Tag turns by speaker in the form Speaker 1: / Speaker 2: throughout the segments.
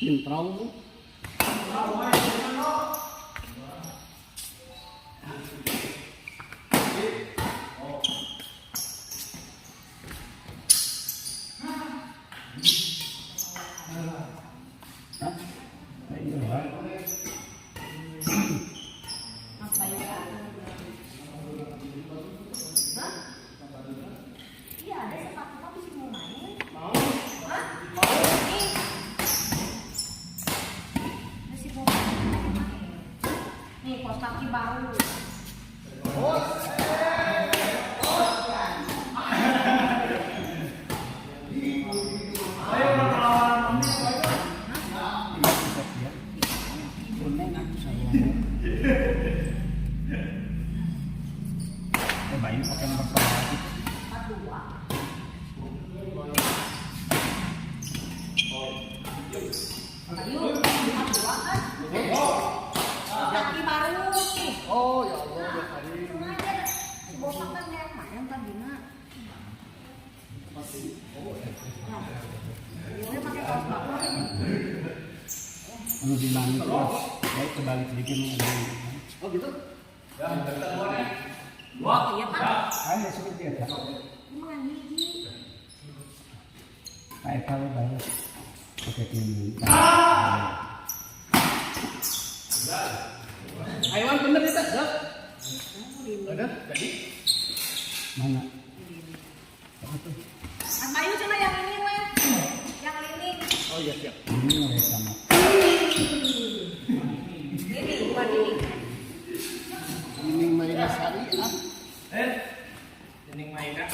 Speaker 1: Pintrau.
Speaker 2: Kaki baru.
Speaker 1: Cobain pakai nomor lagi.
Speaker 2: 42. Ayo, 42 kan? Kaki baru nih.
Speaker 1: Oh ya Allah, ya tadi.
Speaker 2: Si bopak kan yang main tadi nak. Ini pakai kaos bapak.
Speaker 1: Anu bilang terus, baik kebalik sedikit nih.
Speaker 3: Oh gitu? Ya, kita mulai.
Speaker 2: Wah, iya Pak.
Speaker 1: Ayo seperti itu.
Speaker 2: Emang hiji.
Speaker 1: Kayak kalau banyak pakai ini.
Speaker 3: Aiwan bener itu, Dok? Ada? Jadi?
Speaker 1: Mana?
Speaker 2: Mas Bayu cuma yang ini weh. Yang ini.
Speaker 3: Oh iya siap.
Speaker 1: Ini mulai sama.
Speaker 2: Ini bukan ini.
Speaker 1: Ini mainnya syariah.
Speaker 3: Ini Maida.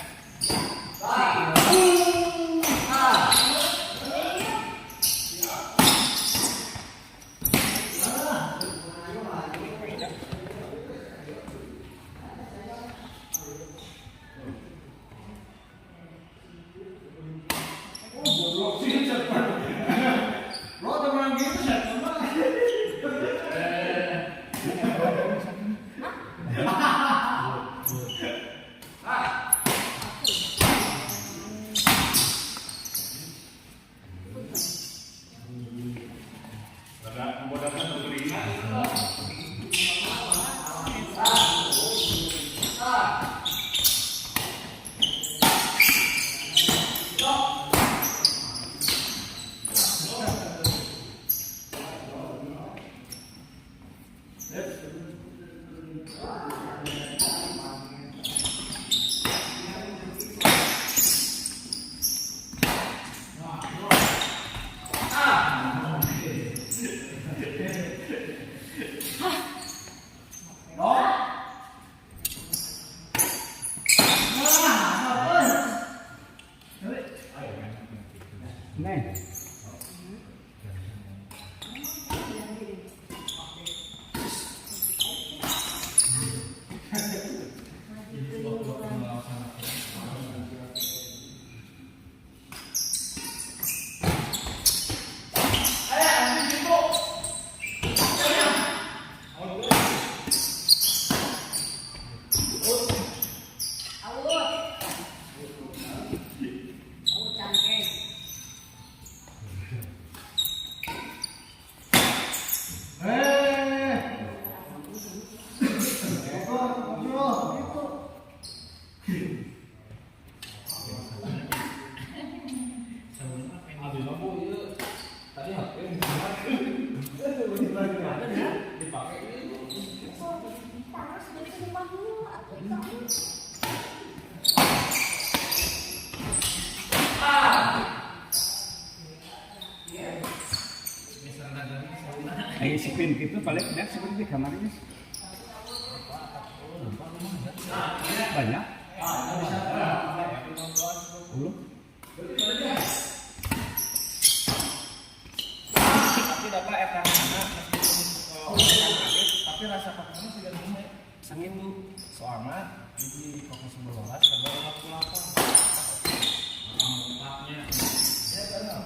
Speaker 1: Nih. Ayo spin gitu paling lihat seperti di kamarnya. Banyak. Belum.
Speaker 3: Tapi dapat eta tapi rasa pakannya sudah gini. Sangin lu soalnya di pokok 11 kalau 48. Empatnya. Ya benar.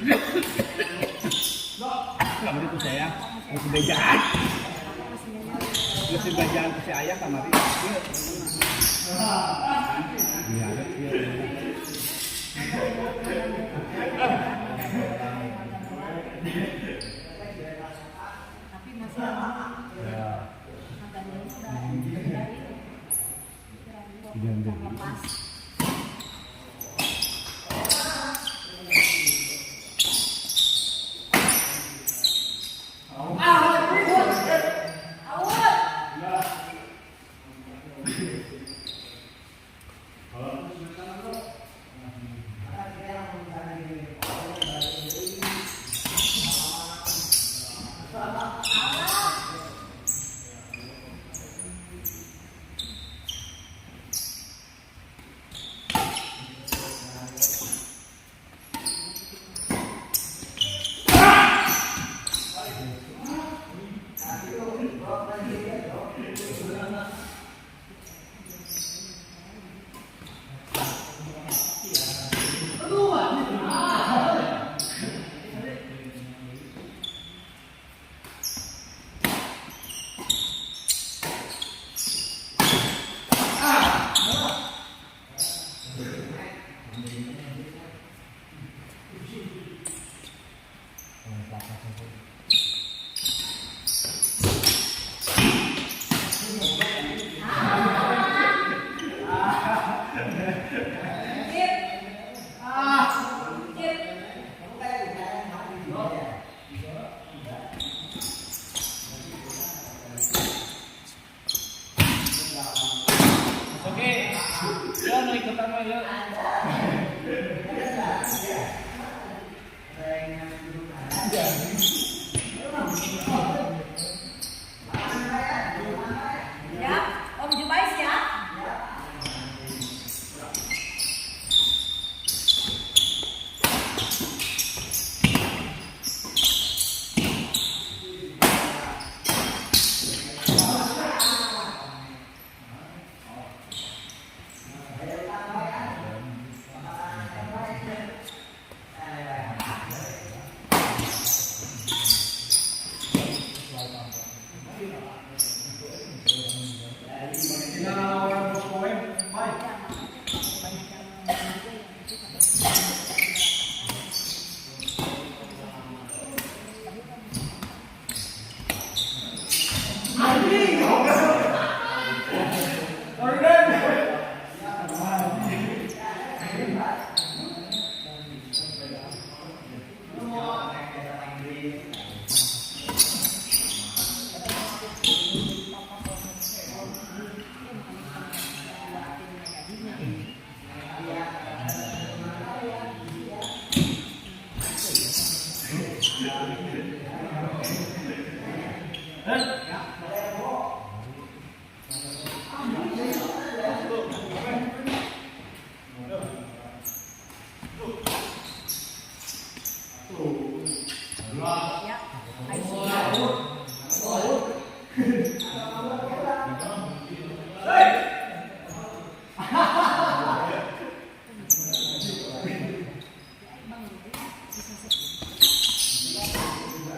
Speaker 1: Kamar itu saya masih bejaan. Masih bejaan si ayah kamar itu. Iya,
Speaker 2: Tapi masih lepas. Ya, Om Jubais ya. Ya,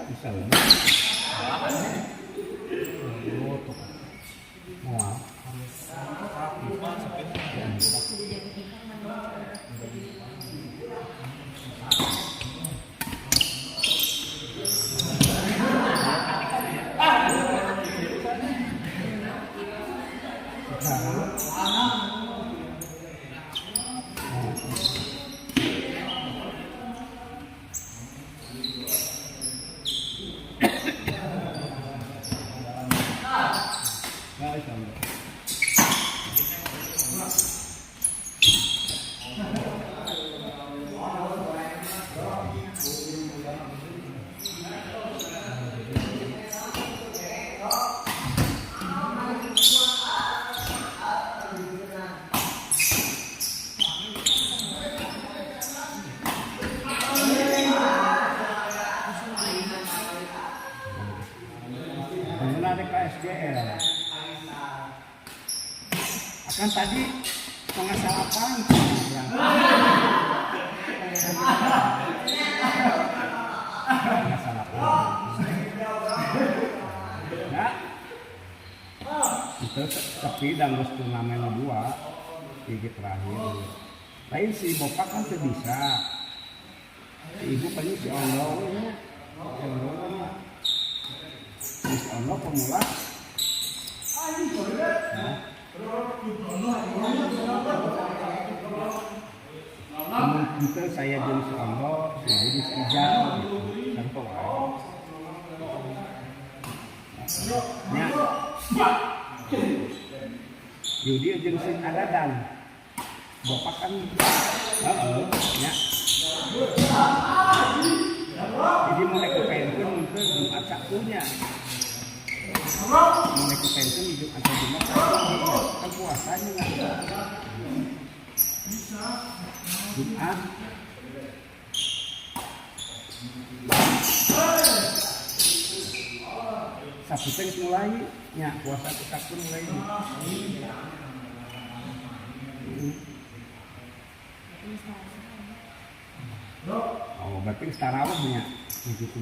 Speaker 1: bisa lah. Mau nggak bisa. Menarik KSGL. Akan tadi pengasal apa? Terus sepi dan terus turnamen kedua gigi terakhir. Lain si bopak kan tuh bisa. Si ibu kan si Ondo ya. Si Ondo pemula. Nah. Itu saya jadi si Ondo, jadi si Ijal gitu. Contoh nya Yudi jeung si Adadan bopak kan nya jadi mau naik ke pensiun mungkin Jumat Sabtunya mau naik ke pensiun di Jumat atau Jumat Sabtunya kan puasanya nggak Jumat Sabtu teh mulai nya puasa ke Sabtu mulai. Oh, berarti tarawih nya gitu.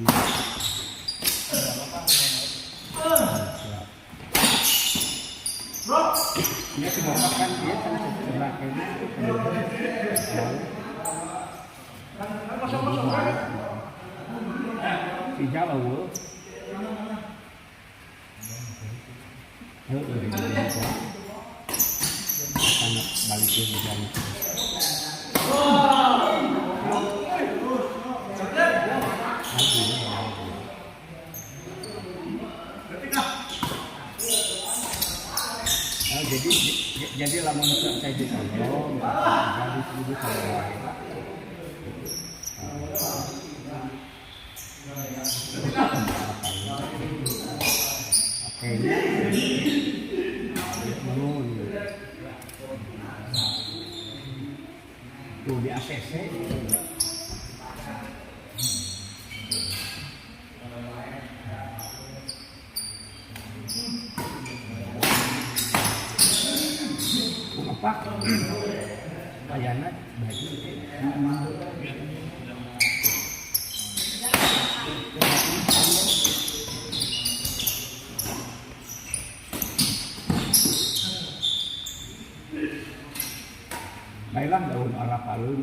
Speaker 1: Ini sudah makan dia kan sebelah kayaknya itu. Si Jawa sangat balik ke jalan. Jadi lamun saya di Solo, jadi ibu saya. Tuh di ACC apa ayana baju baiklah daun arah palun.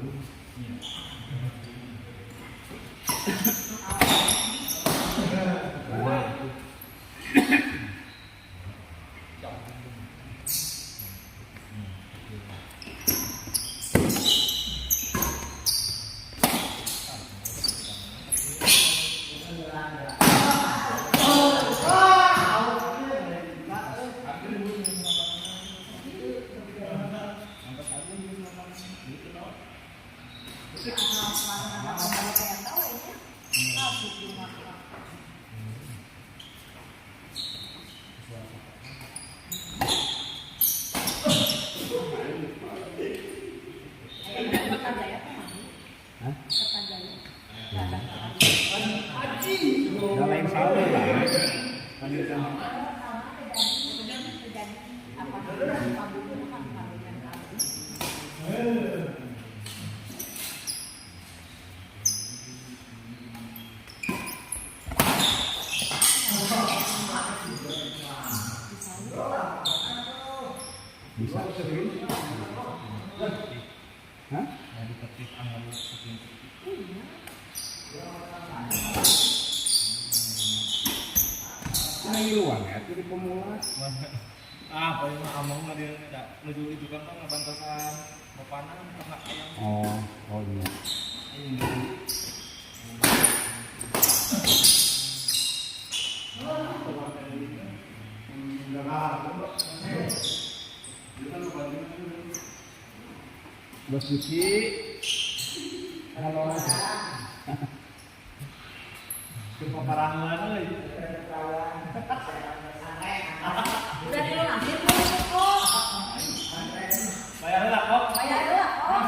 Speaker 1: Lain salah lah. Bisa serius? Hah? Dari ketik angin seperti ini luang ya, itu di pemula.
Speaker 3: Apa yang among nggak dia tidak menuju itu kan ngebantasan bapanan ternak ayam.
Speaker 1: Oh iya. Bos Suci, halo.
Speaker 3: Kepakarangan lagi.
Speaker 2: Udah dilunasi belum kok?
Speaker 3: Bayar lah kok.
Speaker 2: Bayar lah kok.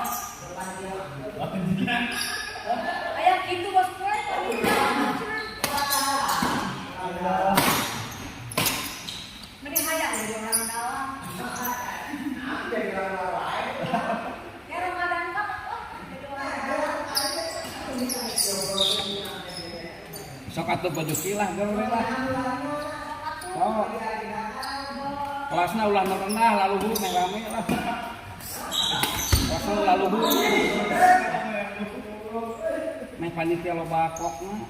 Speaker 2: Kayak gitu bos gue. Mending hayang jadi orang dalam. Kayak Ramadan kok. Jadi orang dalam.
Speaker 1: Sok atuh baju kilah gawe lah. Sok. kelasnya ulah rendah lalu hulu yang rame lah. Kelasnya lalu hulu. Neng panitia loba kokna.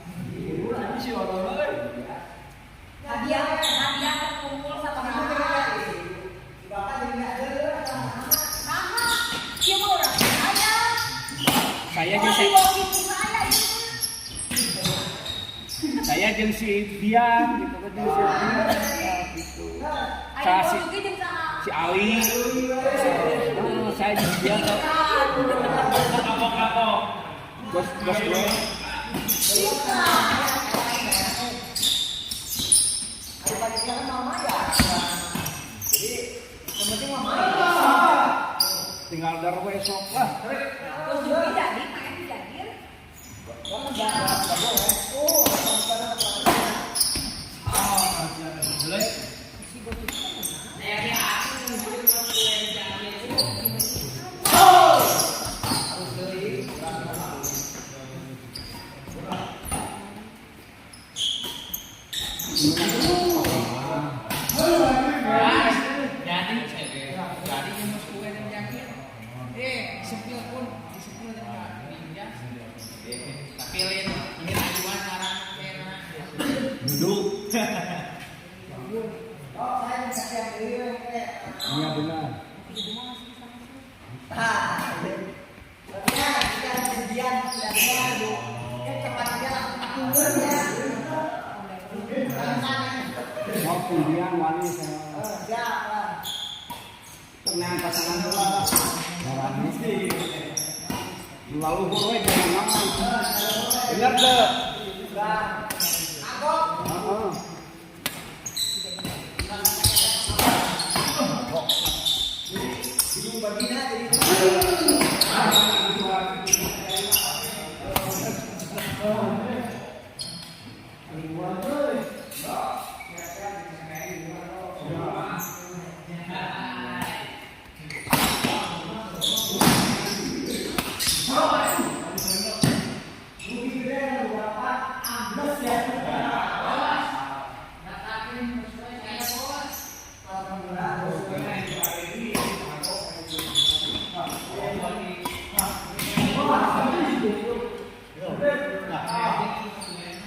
Speaker 2: Hadiah terkumpul satu nama. Nama, siapa orang?
Speaker 1: Saya jeung si Dian gitu kan jeung si Dian gitu. Si Ali. Saya jeung Dian. Kapok. Bos. Tinggal darwe esok lah. Iya benar. Mau kundian wali saya. Tenang pasangan dulu. Orang mesti. Lalu boleh jangan ngomong. Dengar deh.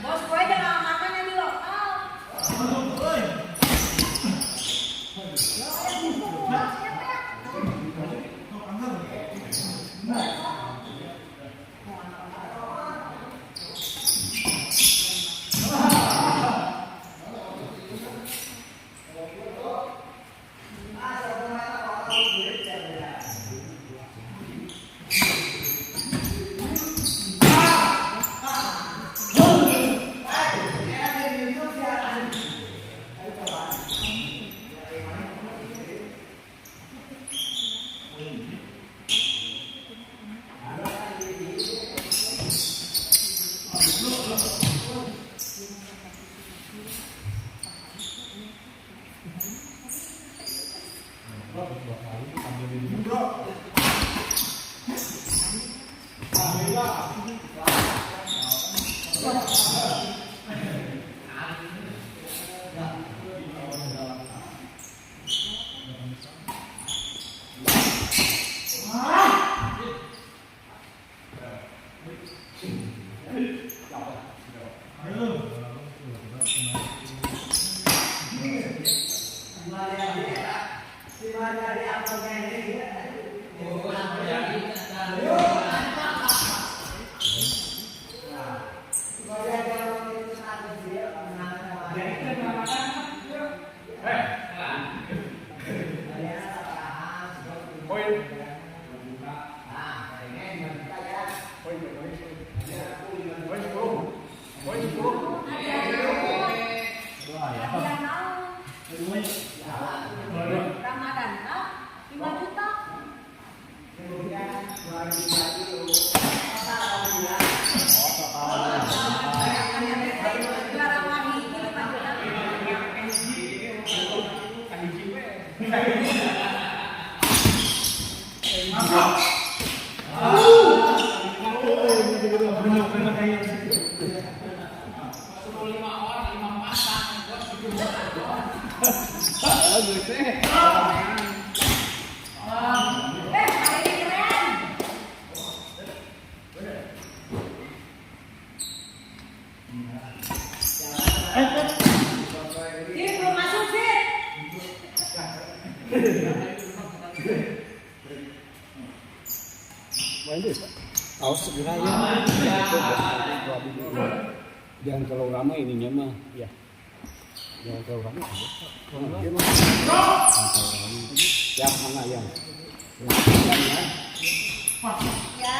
Speaker 2: Bos, gue jangan makan yang di lokal. Poin 10. Dia belum masuk sih.
Speaker 3: Main deh, Pak.
Speaker 1: Tahu segera ya. Jangan terlalu ramai ininya mah.
Speaker 3: Iya.
Speaker 1: Jangan terlalu ramai. Ya mana yang?
Speaker 2: Ya.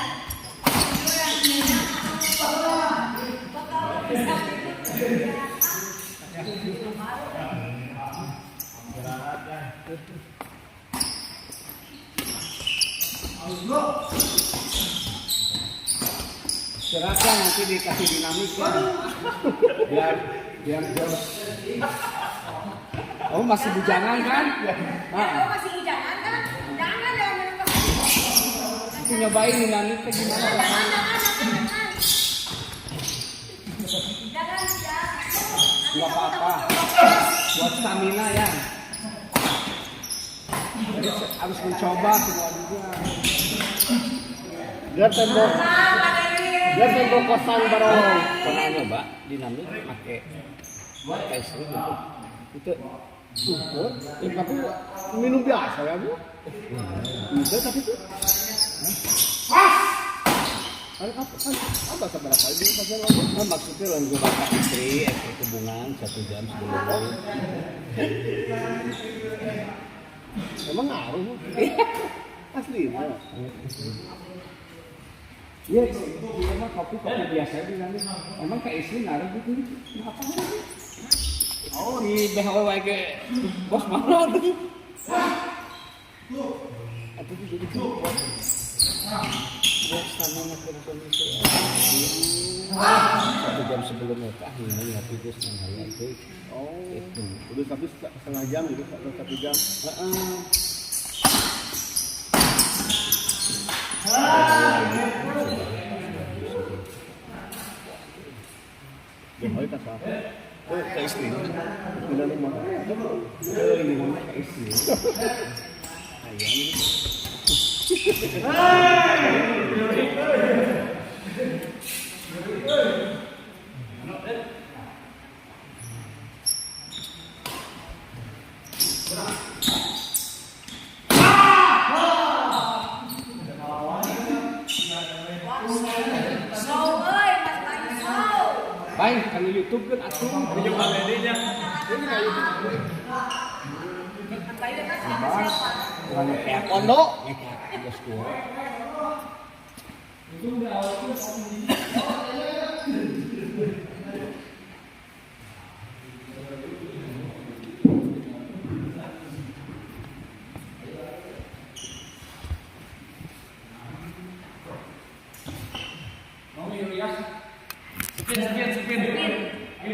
Speaker 1: Serasa nanti dikasih dinamis ya. biar oh masih bujangan kan?
Speaker 2: Kamu masih bujangan kan? Jangan dong minum kopi.
Speaker 1: Itu nyobain dinamis ke gimana?
Speaker 2: Jangan.
Speaker 1: Nggak apa-apa. Buat stamina ya. Jadi harus mencoba semua juga.
Speaker 3: Biar tembok kosan bareng.
Speaker 1: Pernah nyoba dinamis pakai istri gitu. Itu
Speaker 3: Super. Tapi minum biasa ya, Bu? Udah tapi tuh. Apa seberapa kali dia pasang lagi?
Speaker 1: nah, maksudnya lalu gue bakal istri hubungan 1 jam sebelum
Speaker 3: Emang ngaruh, Bu? Asli, Bu.
Speaker 1: Iya, dia mah kopi biasa dinamis. Emang kayak istri ngaruh gitu. Apa lagi? Oh, di BHW ke bos mana tuh? Atau itu jadi bos stamina kondisi. 1 jam sebelum nikah ini ngopi terus menghayal itu.
Speaker 3: Oh,
Speaker 1: Itu.
Speaker 3: udah tapi setengah jam gitu, 1 jam. Boleh kasar.
Speaker 1: Ke istri.
Speaker 3: Bila rumah.
Speaker 1: Ini namanya ke istri. Ayam. Baik, kalau YouTube kan atuh video materinya. Ini kayak YouTube. Orang kayak
Speaker 3: Pondok.
Speaker 1: kayak sekolah. Mau ya? Spin.